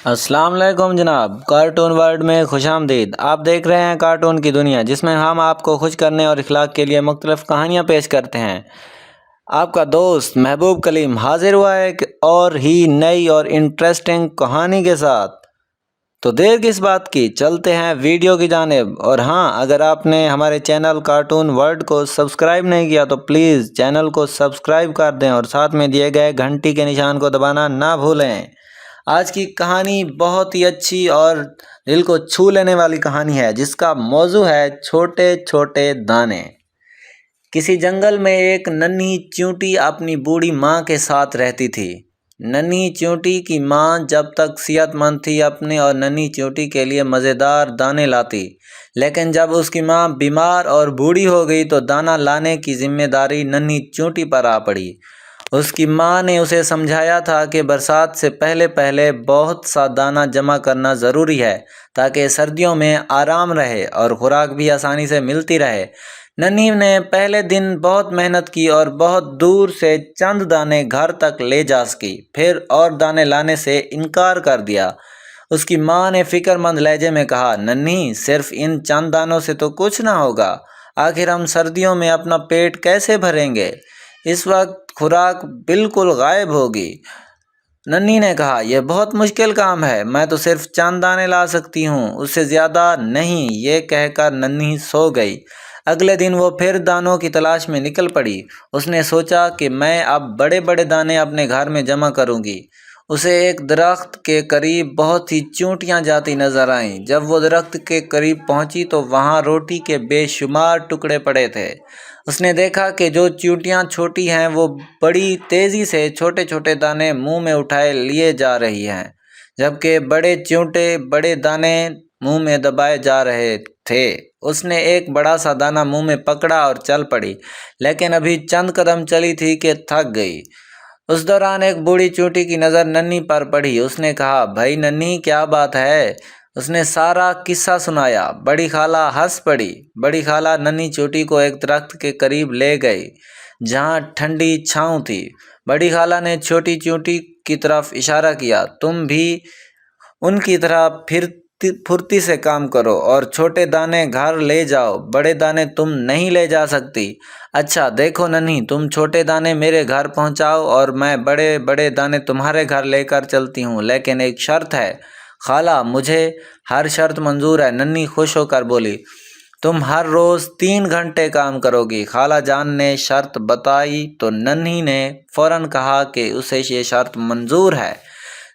अस्सलाम वालेकुम जनाब, कार्टून वर्ल्ड में खुश आमदीद। आप देख रहे हैं कार्टून की दुनिया, जिसमें हम आपको खुश करने और इखलाक के लिए मुख्तलिफ कहानियाँ पेश करते हैं। आपका दोस्त महबूब कलीम हाजिर हुआ है एक और ही नई और इंटरेस्टिंग कहानी के साथ। तो देर किस बात की, चलते हैं वीडियो की जानिब। और हाँ, अगर आपने हमारे चैनल कार्टून वर्ल्ड को सब्सक्राइब नहीं किया तो प्लीज़ चैनल को सब्सक्राइब कर दें और साथ में दिए गए घंटी के निशान को दबाना ना भूलें। आज की कहानी बहुत ही अच्छी और दिल को छू लेने वाली कहानी है, जिसका मौजू है छोटे छोटे दाने। किसी जंगल में एक नन्ही चींटी अपनी बूढ़ी माँ के साथ रहती थी। नन्ही चींटी की माँ जब तक सेहतमंद थी अपने और नन्ही चींटी के लिए मज़ेदार दाने लाती, लेकिन जब उसकी माँ बीमार और बूढ़ी हो गई तो दाना लाने की जिम्मेदारी नन्ही चींटी पर आ पड़ी। उसकी माँ ने उसे समझाया था कि बरसात से पहले पहले बहुत सा दाना जमा करना ज़रूरी है, ताकि सर्दियों में आराम रहे और खुराक भी आसानी से मिलती रहे। नन्ही ने पहले दिन बहुत मेहनत की और बहुत दूर से चंद दाने घर तक ले जा सकी, फिर और दाने लाने से इनकार कर दिया। उसकी माँ ने फिक्रमंद लहजे में कहा, नन्ही, सिर्फ इन चंद दानों से तो कुछ ना होगा। आखिर हम सर्दियों में अपना पेट कैसे भरेंगे? इस वक्त खुराक बिल्कुल गायब होगी। नन्ही ने कहा, यह बहुत मुश्किल काम है, मैं तो सिर्फ चंद दाने ला सकती हूँ, उससे ज़्यादा नहीं। ये कहकर नन्ही सो गई। अगले दिन वो फिर दानों की तलाश में निकल पड़ी। उसने सोचा कि मैं अब बड़े बड़े दाने अपने घर में जमा करूँगी। उसे एक दरख्त के करीब बहुत सी चींटियाँ जाती नजर आईं। जब वो दरख्त के करीब पहुंची तो वहां रोटी के बेशुमार टुकड़े पड़े थे। उसने देखा कि जो चींटियाँ छोटी हैं वो बड़ी तेज़ी से छोटे छोटे दाने मुंह में उठाए लिए जा रही हैं, जबकि बड़े चींटे बड़े दाने मुंह में दबाए जा रहे थे। उसने एक बड़ा सा दाना मुंह में पकड़ा और चल पड़ी, लेकिन अभी चंद कदम चली थी कि थक गई। उस दौरान एक बूढ़ी चींटी की नज़र नन्ही पर पड़ी। उसने कहा, भाई नन्ही, क्या बात है? उसने सारा किस्सा सुनाया। बड़ी खाला हंस पड़ी। बड़ी खाला नन्ही चींटी को एक दरख्त के करीब ले गई, जहाँ ठंडी छाँव थी। बड़ी खाला ने छोटी चींटी की तरफ इशारा किया, तुम भी उनकी तरह फुर्ती से काम करो और छोटे दाने घर ले जाओ, बड़े दाने तुम नहीं ले जा सकती। अच्छा देखो नन्ही, तुम छोटे दाने मेरे घर पहुंचाओ और मैं बड़े बड़े दाने तुम्हारे घर लेकर चलती हूँ, लेकिन एक शर्त है। खाला, मुझे हर शर्त मंजूर है, नन्ही खुश होकर बोली। तुम हर रोज़ 3 घंटे काम करोगी। खाला जान ने शर्त बताई तो नन्ही ने फौरन कहा कि उसे ये शर्त मंजूर है।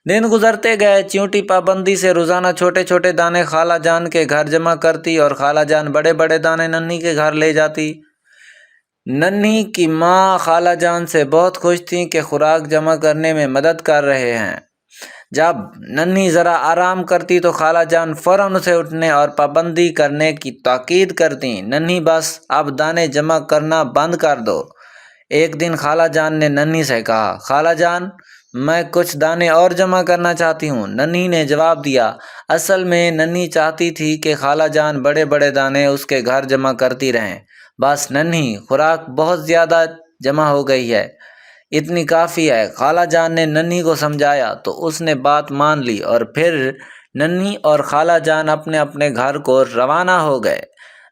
दिन गुजरते गए। चींटी पाबंदी से रोज़ाना छोटे छोटे दाने खाला जान के घर जमा करती और खाला जान बड़े बड़े दाने नन्ही के घर ले जाती। नन्ही की माँ खाला जान से बहुत खुश थी कि खुराक जमा करने में मदद कर रहे हैं। जब नन्ही ज़रा आराम करती तो खाला जान फ़ौरन उसे उठने और पाबंदी करने की ताकीद करती। नन्ही, बस अब दाने जमा करना बंद कर दो। एक दिन खाला जान ने नन्ही से कहा, खाला जान, मैं कुछ दाने और जमा करना चाहती हूँ। नन्ही ने जवाब दिया, असल में नन्ही चाहती थी कि खाला जान बड़े बड़े दाने उसके घर जमा करती रहें। बस नन्ही, खुराक बहुत ज़्यादा जमा हो गई है, इतनी काफ़ी है। खाला जान ने नन्ही को समझाया तो उसने बात मान ली और फिर नन्ही और खाला जान अपने अपने घर को रवाना हो गए।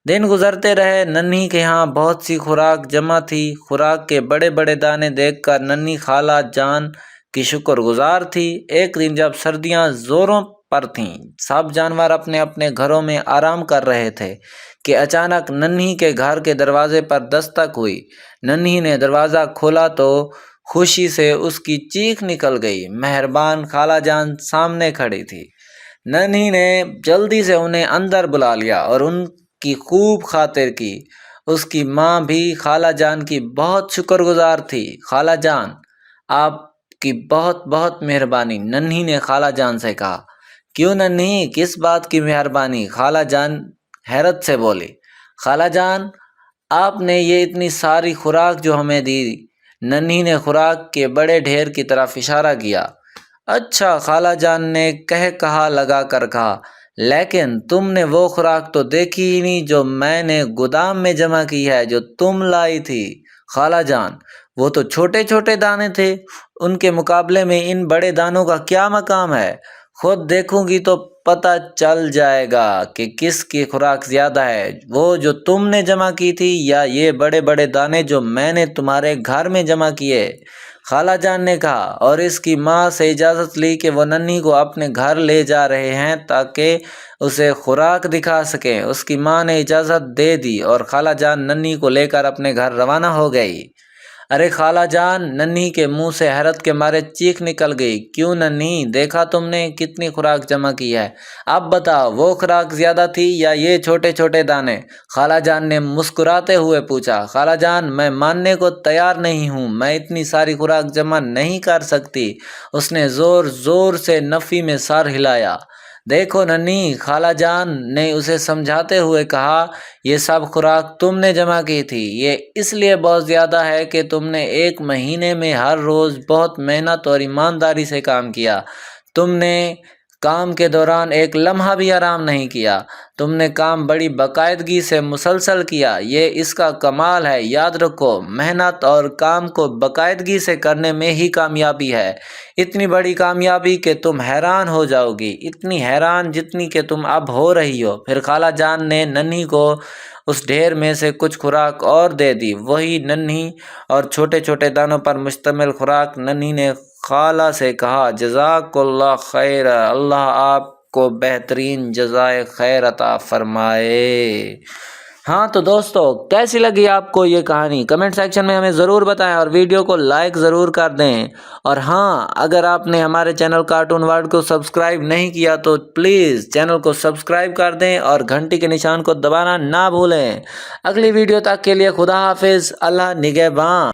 दिन गुजरते रहे। नन्ही के यहाँ बहुत सी खुराक जमा थी। खुराक के बड़े बड़े दाने देखकर नन्ही खाला जान की शुक्रगुजार थी। एक दिन जब सर्दियाँ ज़ोरों पर थीं, सब जानवर अपने अपने घरों में आराम कर रहे थे कि अचानक नन्ही के घर के दरवाजे पर दस्तक हुई। नन्ही ने दरवाज़ा खोला तो खुशी से उसकी चीख निकल गई। मेहरबान खाला जान सामने खड़ी थी। नन्ही ने जल्दी से उन्हें अंदर बुला लिया और उनकी खूब खातिर की। उसकी माँ भी खाला जान की बहुत शुक्रगुजार थी। खाला जान, आपकी बहुत बहुत मेहरबानी, नन्ही ने खाला जान से कहा। क्यों नन्ही, किस बात की मेहरबानी? खाला जान हैरत से बोली। खाला जान, आपने ये इतनी सारी खुराक जो हमें दी। नन्ही ने खुराक के बड़े ढेर की तरफ इशारा किया। अच्छा, खाला जान ने कहा लगा कर कहा, लेकिन तुमने वो खुराक तो देखी ही नहीं जो मैंने गोदाम में जमा की है, जो तुम लाई थी। खाला जान, वो तो छोटे छोटे दाने थे, उनके मुकाबले में इन बड़े दानों का क्या मकाम है? खुद देखूंगी तो पता चल जाएगा कि किसकी खुराक ज़्यादा है, वो जो तुमने जमा की थी या ये बड़े बड़े दाने जो मैंने तुम्हारे घर में जमा किए। खाला जान ने कहा और इसकी माँ से इजाज़त ली कि वो नन्ही को अपने घर ले जा रहे हैं ताकि उसे खुराक दिखा सकें। उसकी माँ ने इजाज़त दे दी और खाला जान नन्ही को लेकर अपने घर रवाना हो गई। अरे खाला जान, नन्ही के मुंह से हैरत के मारे चीख निकल गई। क्यों नन्ही, देखा तुमने कितनी खुराक जमा की है? अब बताओ, वो खुराक ज़्यादा थी या ये छोटे छोटे दाने? खाला जान ने मुस्कुराते हुए पूछा। खाला जान, मैं मानने को तैयार नहीं हूँ, मैं इतनी सारी खुराक जमा नहीं कर सकती। उसने ज़ोर ज़ोर से नफ़ी में सर हिलाया। देखो नन्ही, खाला जान ने उसे समझाते हुए कहा, ये सब खुराक तुमने जमा की थी। ये इसलिए बहुत ज़्यादा है कि तुमने 1 महीने में हर रोज़ बहुत मेहनत और ईमानदारी से काम किया। तुमने काम के दौरान एक लम्हा भी आराम नहीं किया। तुमने काम बड़ी बाकायदगी से मुसलसल किया। ये इसका कमाल है। याद रखो, मेहनत और काम को बाकायदगी से करने में ही कामयाबी है। इतनी बड़ी कामयाबी कि तुम हैरान हो जाओगी, इतनी हैरान जितनी कि तुम अब हो रही हो। फिर खाला जान ने नन्ही को उस ढेर में से कुछ खुराक और दे दी। वही नन्ही और छोटे छोटे दानों पर मुश्तमिल खुराक। नन्ही ने खाला से कहा, जज़ाकल्लाह खैर, अल्लाह आपको बेहतरीन जज़ाए खैर अता फरमाए। हाँ तो दोस्तों, कैसी लगी आपको ये कहानी? कमेंट सेक्शन में हमें ज़रूर बताएं और वीडियो को लाइक ज़रूर कर दें। और हाँ, अगर आपने हमारे चैनल कार्टून वर्ल्ड को सब्सक्राइब नहीं किया तो प्लीज़ चैनल को सब्सक्राइब कर दें और घंटी के निशान को दबाना ना भूलें। अगली वीडियो तक के लिए खुदा हाफिज़, अल्लाह निगहबान।